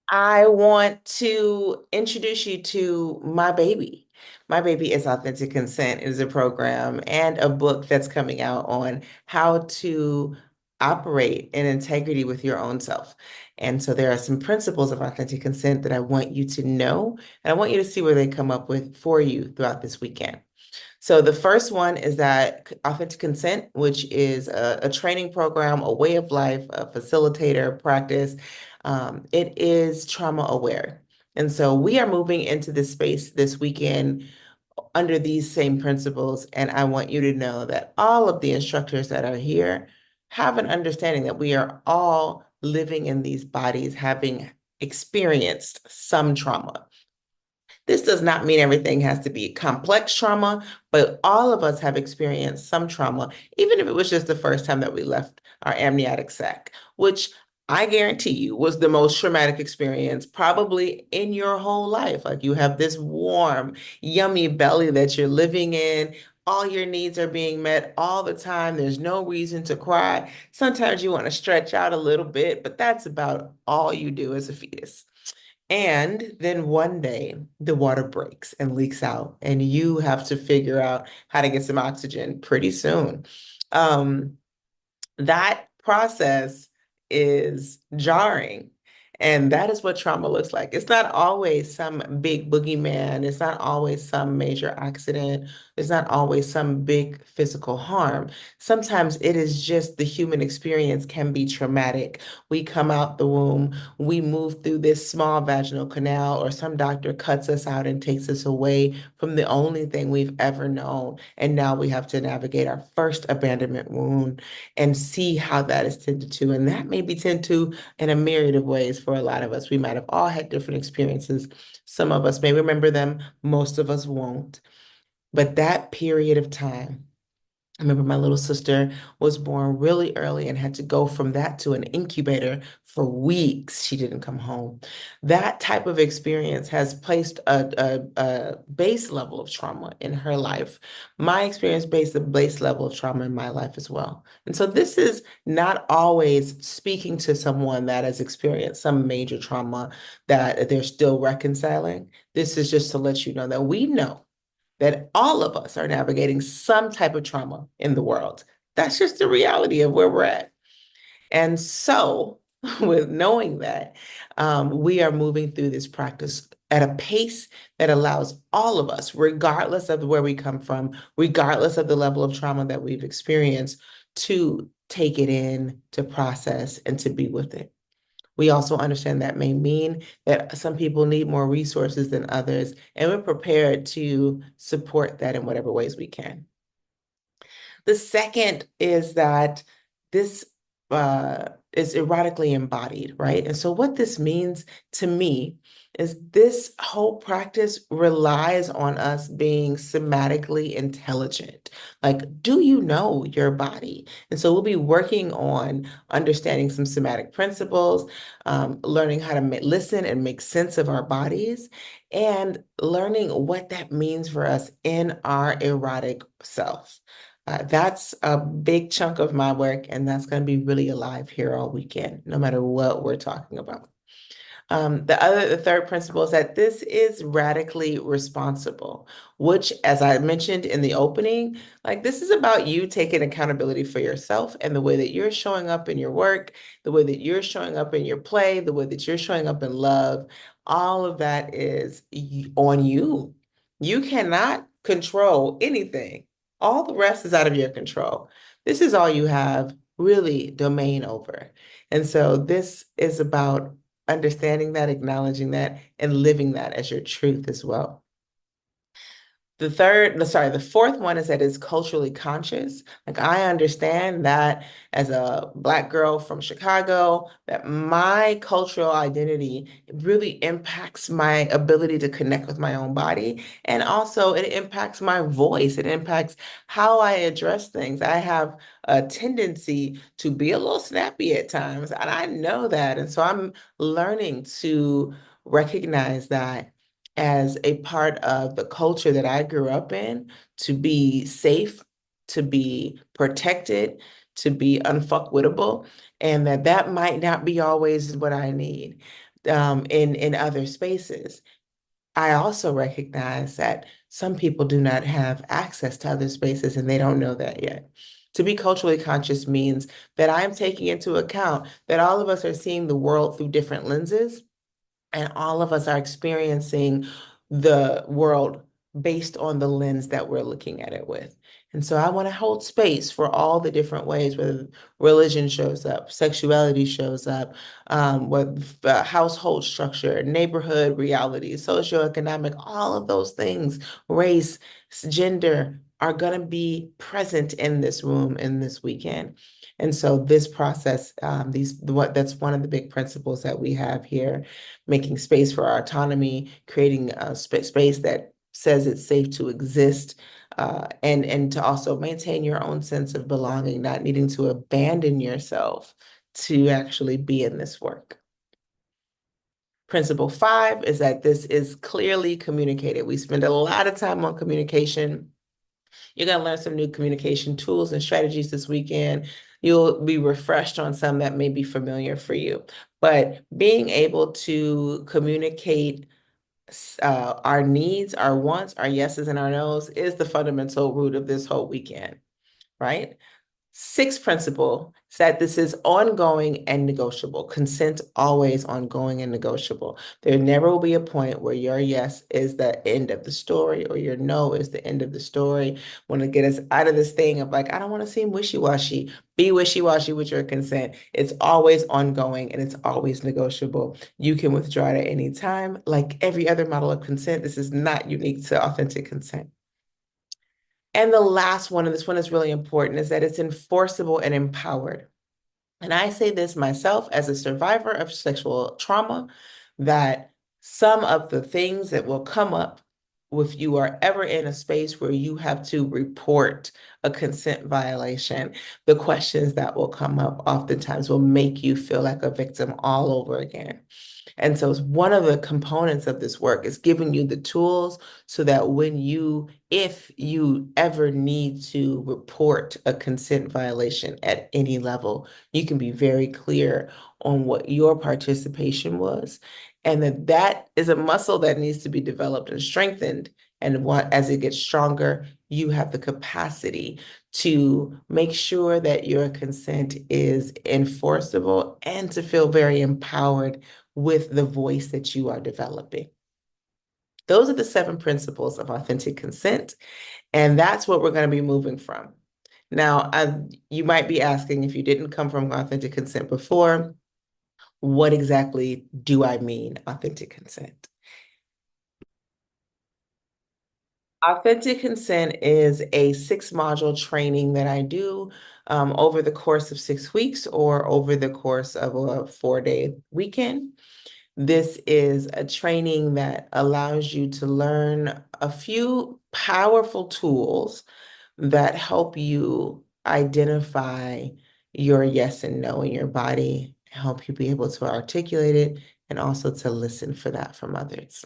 I want to introduce you to My Baby. My Baby is Authentic Consent. It is a program and a book that's coming out on how to operate in integrity with your own self. And so there are some principles of authentic consent that I want you to know, and I want you to see where they come up with for you throughout this weekend. So the first one is that authentic consent, which is a training program, a way of life, a facilitator practice. It is trauma aware. And so we are moving into this space this weekend under these same principles. And I want you to know that all of the instructors that are here have an understanding that we are all living in these bodies, having experienced some trauma. This does not mean everything has to be complex trauma, but all of us have experienced some trauma, even if it was just the first time that we left our amniotic sac, which I guarantee you was the most traumatic experience probably in your whole life. Like you have this warm, yummy belly that you're living in. All your needs are being met all the time. There's no reason to cry. Sometimes you want to stretch out a little bit, but that's about all you do as a fetus. And then one day the water breaks and leaks out, and you have to figure out how to get some oxygen pretty soon. Um, that process is jarring. And that is what trauma looks like. It's not always some big boogeyman. It's not always some major accident. It's not always some big physical harm. Sometimes it is just the human experience can be traumatic. We come out the womb, we move through this small vaginal canal, or some doctor cuts us out and takes us away from the only thing we've ever known. And now we have to navigate our first abandonment wound and see how that is tended to. And that may be tended to in a myriad of ways for a lot of us. We might have all had different experiences. Some of us may remember them, most of us won't. But that period of time, I remember my little sister was born really early and had to go from that to an incubator for weeks. She didn't come home. That type of experience has placed a base level of trauma in her life. My experience based a base level of trauma in my life as well. And so this is not always speaking to someone that has experienced some major trauma that they're still reconciling. This is just to let you know that we know that all of us are navigating some type of trauma in the world. That's just the reality of where we're at. And so, with knowing that, we are moving through this practice at a pace that allows all of us, regardless of where we come from, regardless of the level of trauma that we've experienced, to take it in, to process, and to be with it. We also understand that may mean that some people need more resources than others, and we're prepared to support that in whatever ways we can. The second is that this is erotically embodied, right? And so, what this means to me is this whole practice relies on us being somatically intelligent. Like, do you know your body? And so, we'll be working on understanding some somatic principles, learning how to listen and make sense of our bodies, and learning what that means for us in our erotic self. That's a big chunk of my work, and that's going to be really alive here all weekend, no matter what we're talking about. The third principle is that this is radically responsible, which, as I mentioned in the opening, like this is about you taking accountability for yourself and the way that you're showing up in your work, the way that you're showing up in your play, the way that you're showing up in love. All of that is on you. You cannot control anything. All the rest is out of your control. This is all you have really domain over. And so this is about understanding that, acknowledging that, and living that as your truth as well. The fourth one is that it's culturally conscious. Like I understand that as a Black girl from Chicago, that my cultural identity really impacts my ability to connect with my own body. And also it impacts my voice. It impacts how I address things. I have a tendency to be a little snappy at times, and I know that. And so I'm learning to recognize that as a part of the culture that I grew up in, to be safe, to be protected, to be unfuckwittable, and that might not be always what I need. in other spaces. I also recognize that some people do not have access to other spaces and they don't know that yet. To be culturally conscious means that I'm taking into account that all of us are seeing the world through different lenses and all of us are experiencing the world based on the lens that we're looking at it with. And so I want to hold space for all the different ways, whether religion shows up, sexuality shows up, what household structure, neighborhood reality, socioeconomic, all of those things, race, gender are going to be present in this room in this weekend. And so this process, that's one of the big principles that we have here, making space for our autonomy, creating a space that says it's safe to exist, and to also maintain your own sense of belonging, not needing to abandon yourself to actually be in this work. Principle 5 is that this is clearly communicated. We spend a lot of time on communication. You're going to learn some new communication tools and strategies this weekend. You'll be refreshed on some that may be familiar for you. But being able to communicate our needs, our wants, our yeses, and our nos is the fundamental root of this whole weekend, right? Sixth principle is that this is ongoing and negotiable. Consent always ongoing and negotiable. There never will be a point where your yes is the end of the story or your no is the end of the story. Want to get us out of this thing of like, I don't want to seem wishy-washy. Be wishy-washy with your consent. It's always ongoing and it's always negotiable. You can withdraw it at any time. Like every other model of consent, this is not unique to authentic consent. And the last one, and this one is really important, is that it's enforceable and empowered. And I say this myself as a survivor of sexual trauma, that some of the things that will come up if you are ever in a space where you have to report a consent violation, the questions that will come up oftentimes will make you feel like a victim all over again. And so it's one of the components of this work is giving you the tools so that if you ever need to report a consent violation at any level, you can be very clear on what your participation was. And that is a muscle that needs to be developed and strengthened. And as it gets stronger, you have the capacity to make sure that your consent is enforceable and to feel very empowered with the voice that you are developing. Those are the 7 principles of authentic consent, and that's what we're going to be moving from. Now, you might be asking, if you didn't come from authentic consent before, what exactly do I mean, authentic consent? Authentic consent is a 6-module training that I do over the course of 6 weeks or over the course of a 4-day weekend. This is a training that allows you to learn a few powerful tools that help you identify your yes and no in your body, help you be able to articulate it, and also to listen for that from others.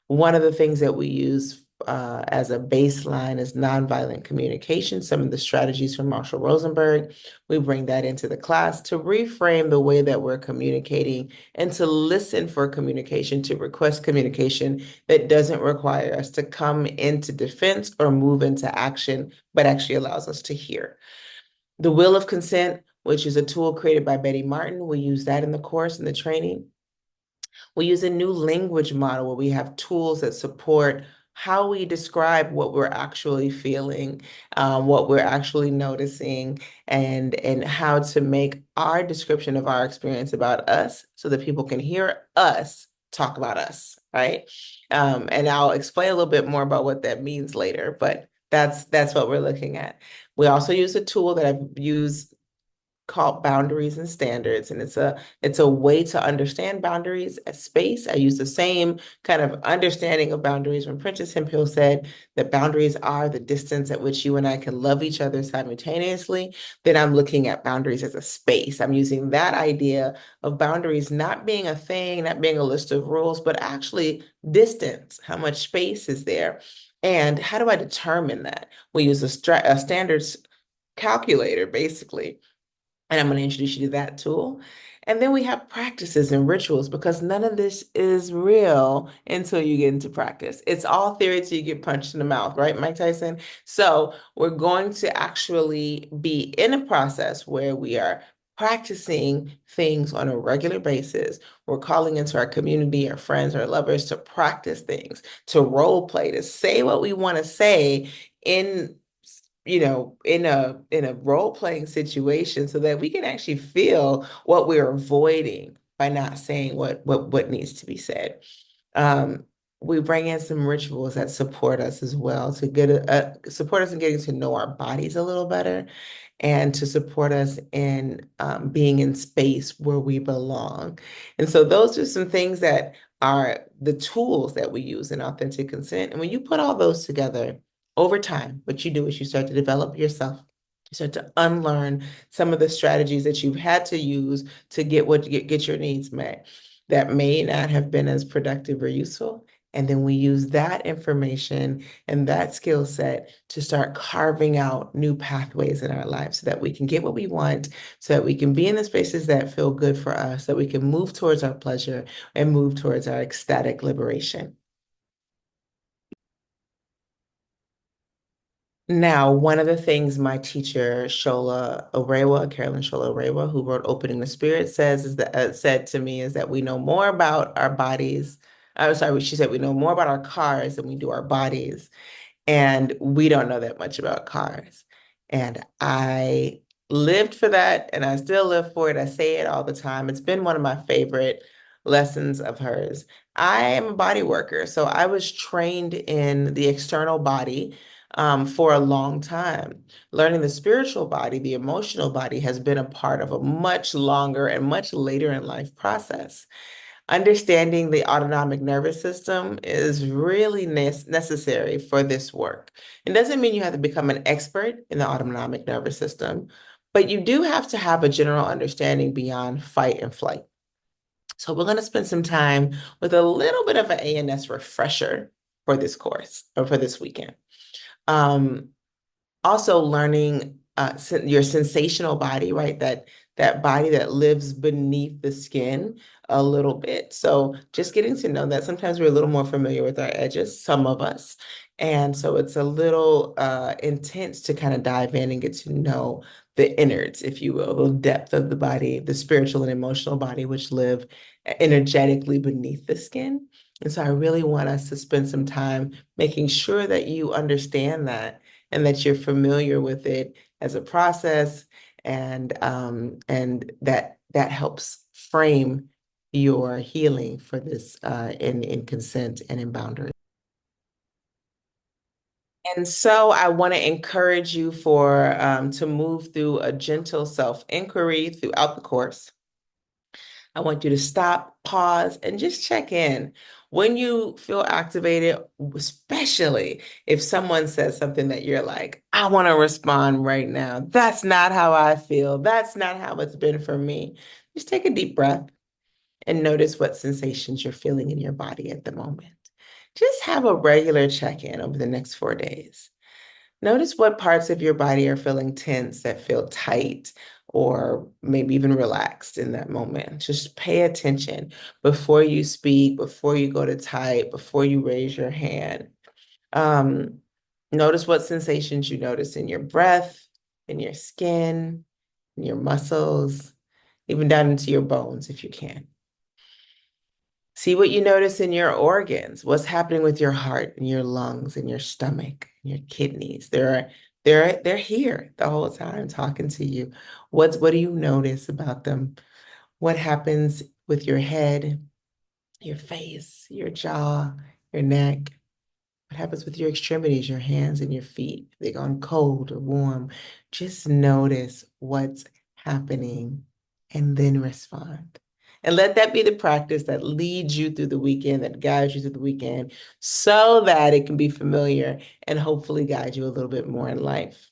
One of the things that we use as a baseline is nonviolent communication, some of the strategies from Marshall Rosenberg. We bring that into the class to reframe the way that we're communicating and to listen for communication, to request communication that doesn't require us to come into defense or move into action, but actually allows us to hear. The Wheel of Consent, which is a tool created by Betty Martin, we use that in the course and the training. We use a new language model where we have tools that support how we describe what we're actually feeling, what we're actually noticing, and how to make our description of our experience about us so that people can hear us talk about us, right? And I'll explain a little bit more about what that means later, but that's what we're looking at. We also use a tool that I've used called Boundaries and Standards, and it's a way to understand boundaries as space. I use the same kind of understanding of boundaries when Prentice Hemphill said that boundaries are the distance at which you and I can love each other simultaneously. Then I'm looking at boundaries as a space. I'm using that idea of boundaries not being a thing, not being a list of rules, but actually distance. How much space is there? And how do I determine that? We use a standards calculator, basically, and I'm going to introduce you to that tool. And then we have practices and rituals because none of this is real until you get into practice. It's all theory till you get punched in the mouth, right, Mike Tyson? So we're going to actually be in a process where we are practicing things on a regular basis. We're calling into our community, our friends, our lovers to practice things, to role play, to say what we want to say in in a role-playing situation so that we can actually feel what we're avoiding by not saying what needs to be said. Um, we bring in some rituals that support us as well to support us in getting to know our bodies a little better and to support us in being in space where we belong. And so those are some things that are the tools that we use in authentic consent. And when you put all those together over time, what you do is you start to develop yourself. You start to unlearn some of the strategies that you've had to use to get your needs met that may not have been as productive or useful. And then we use that information and that skill set to start carving out new pathways in our lives so that we can get what we want, so that we can be in the spaces that feel good for us, so that we can move towards our pleasure and move towards our ecstatic liberation. Now, one of the things my teacher, Shola Orewa, Carolyn Shola Orewa, who wrote Opening the Spirit, said to me is that we know more about our bodies. I'm sorry, she said we know more about our cars than we do our bodies. And we don't know that much about cars. And I lived for that and I still live for it. I say it all the time. It's been one of my favorite lessons of hers. I am a body worker, so I was trained in the external body for a long time. Learning the spiritual body, the emotional body, has been a part of a much longer and much later in life process. Understanding the autonomic nervous system is really necessary for this work. It doesn't mean you have to become an expert in the autonomic nervous system, but you do have to have a general understanding beyond fight and flight. So we're going to spend some time with a little bit of an ANS refresher for this course or for this weekend. Um, Also learning your sensational body, right? That body that lives beneath the skin a little bit. So just getting to know that sometimes we're a little more familiar with our edges, some of us. And so it's a little intense to kind of dive in and get to know the innards, if you will, the depth of the body, the spiritual and emotional body, which live energetically beneath the skin. And so I really want us to spend some time making sure that you understand that and that you're familiar with it as a process and that helps frame your healing for this in consent and in boundaries. And so I want to encourage you for to move through a gentle self-inquiry throughout the course. I want you to stop, pause, and just check in. When you feel activated, especially if someone says something that you're like, I want to respond right now. That's not how I feel. That's not how it's been for me. Just take a deep breath and notice what sensations you're feeling in your body at the moment. Just have a regular check-in over the next 4 days. Notice what parts of your body are feeling tense, that feel tight, or maybe even relaxed in that moment. Just pay attention before you speak, before you go to type, before you raise your hand. Um, Notice what sensations you notice in your breath, in your skin, in your muscles, even down into your bones if you can. See what you notice in your organs. What's happening with your heart and your lungs and your stomach and your kidneys? They're here the whole time talking to you. What do you notice about them? What happens with your head, your face, your jaw, your neck? What happens with your extremities, your hands and your feet? Have they gone cold or warm? Just notice what's happening and then respond. And let that be the practice that leads you through the weekend, that guides you through the weekend, so that it can be familiar and hopefully guide you a little bit more in life.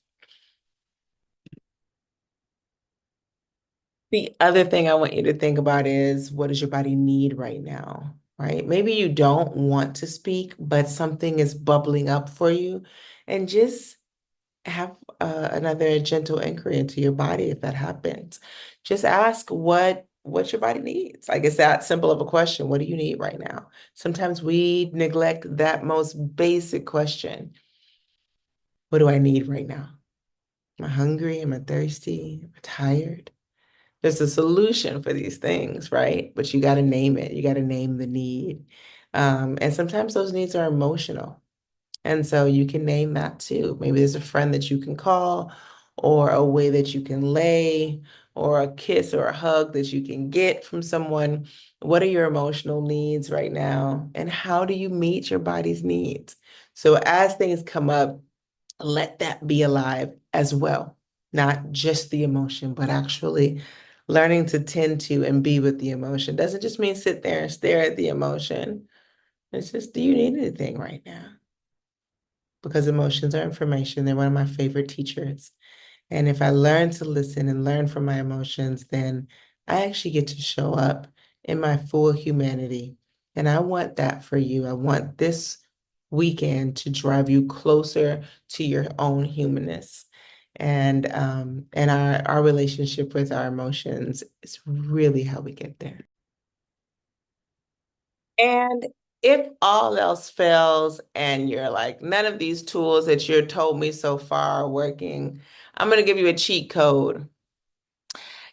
The other thing I want you to think about is what does your body need right now, right? Maybe you don't want to speak, but something is bubbling up for you. And just have another gentle inquiry into your body if that happens. Just ask what your body needs. Like it's that simple of a question. What do you need right now? Sometimes we neglect that most basic question. What do I need right now? Am I hungry? Am I thirsty? Am I tired? There's a solution for these things, right? But you got to name it. You got to name the need. And sometimes those needs are emotional. And so you can name that too. Maybe there's a friend that you can call, or a way that you can lay, or a kiss or a hug that you can get from someone. What are your emotional needs right now? And how do you meet your body's needs? So as things come up, let that be alive as well. Not just the emotion, but actually learning to tend to and be with the emotion. Doesn't just mean sit there and stare at the emotion. It's just, do you need anything right now? Because emotions are information. They're one of my favorite teachers. And if I learn to listen and learn from my emotions, then I actually get to show up in my full humanity. And I want that for you. I want this weekend to drive you closer to your own humanness. And our relationship with our emotions is really how we get there. And if all else fails and you're like, none of these tools that you're told me so far are working, I'm going to give you a cheat code.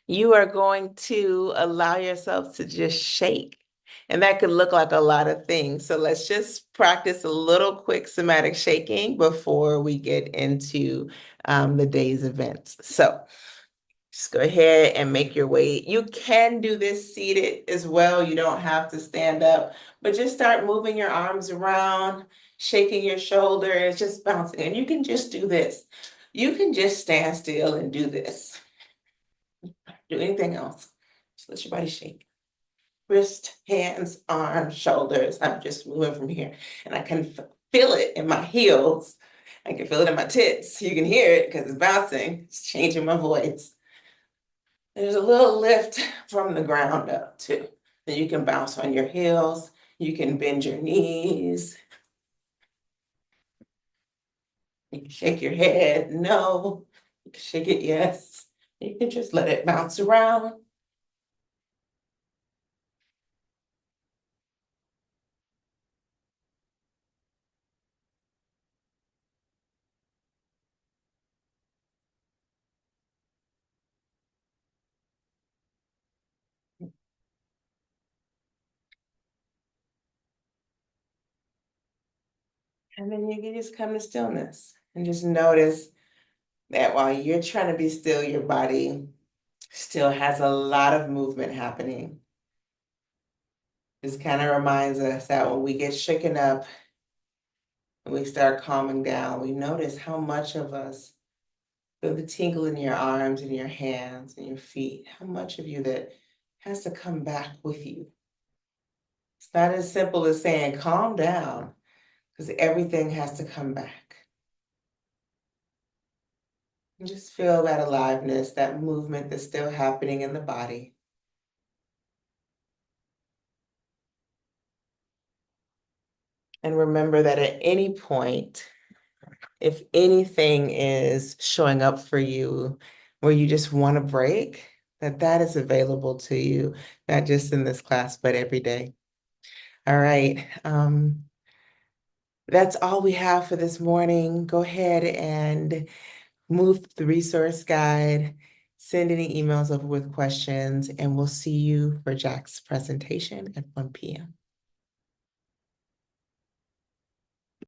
You are going to allow yourself to just shake. And that could look like a lot of things. So let's just practice a little quick somatic shaking before we get into the day's events. So just go ahead and make your way. You can do this seated as well. You don't have to stand up, but just start moving your arms around, shaking your shoulders, just bouncing. And you can just do this. You can just stand still and do this. Do anything else. Just let your body shake. Wrist, hands, arms, shoulders. I'm just moving from here. And I can feel it in my heels. I can feel it in my tits. You can hear it because it's bouncing. It's changing my voice. There's a little lift from the ground up too. And you can bounce on your heels. You can bend your knees. You can shake your head, no. You can shake it, yes. You can just let it bounce around. And then you can just come to stillness and just notice that while you're trying to be still, your body still has a lot of movement happening. This kind of reminds us that when we get shaken up and we start calming down, we notice how much of us feel the tingle in your arms and your hands and your feet, how much of you that has to come back with you. It's not as simple as saying, calm down, because everything has to come back. And just feel that aliveness, that movement that's still happening in the body. And remember that at any point, if anything is showing up for you where you just want a break, that is available to you, not just in this class, but every day. All right. That's all we have for this morning. Go ahead and move the resource guide, send any emails over with questions, and we'll see you for Jack's presentation at 1 p.m.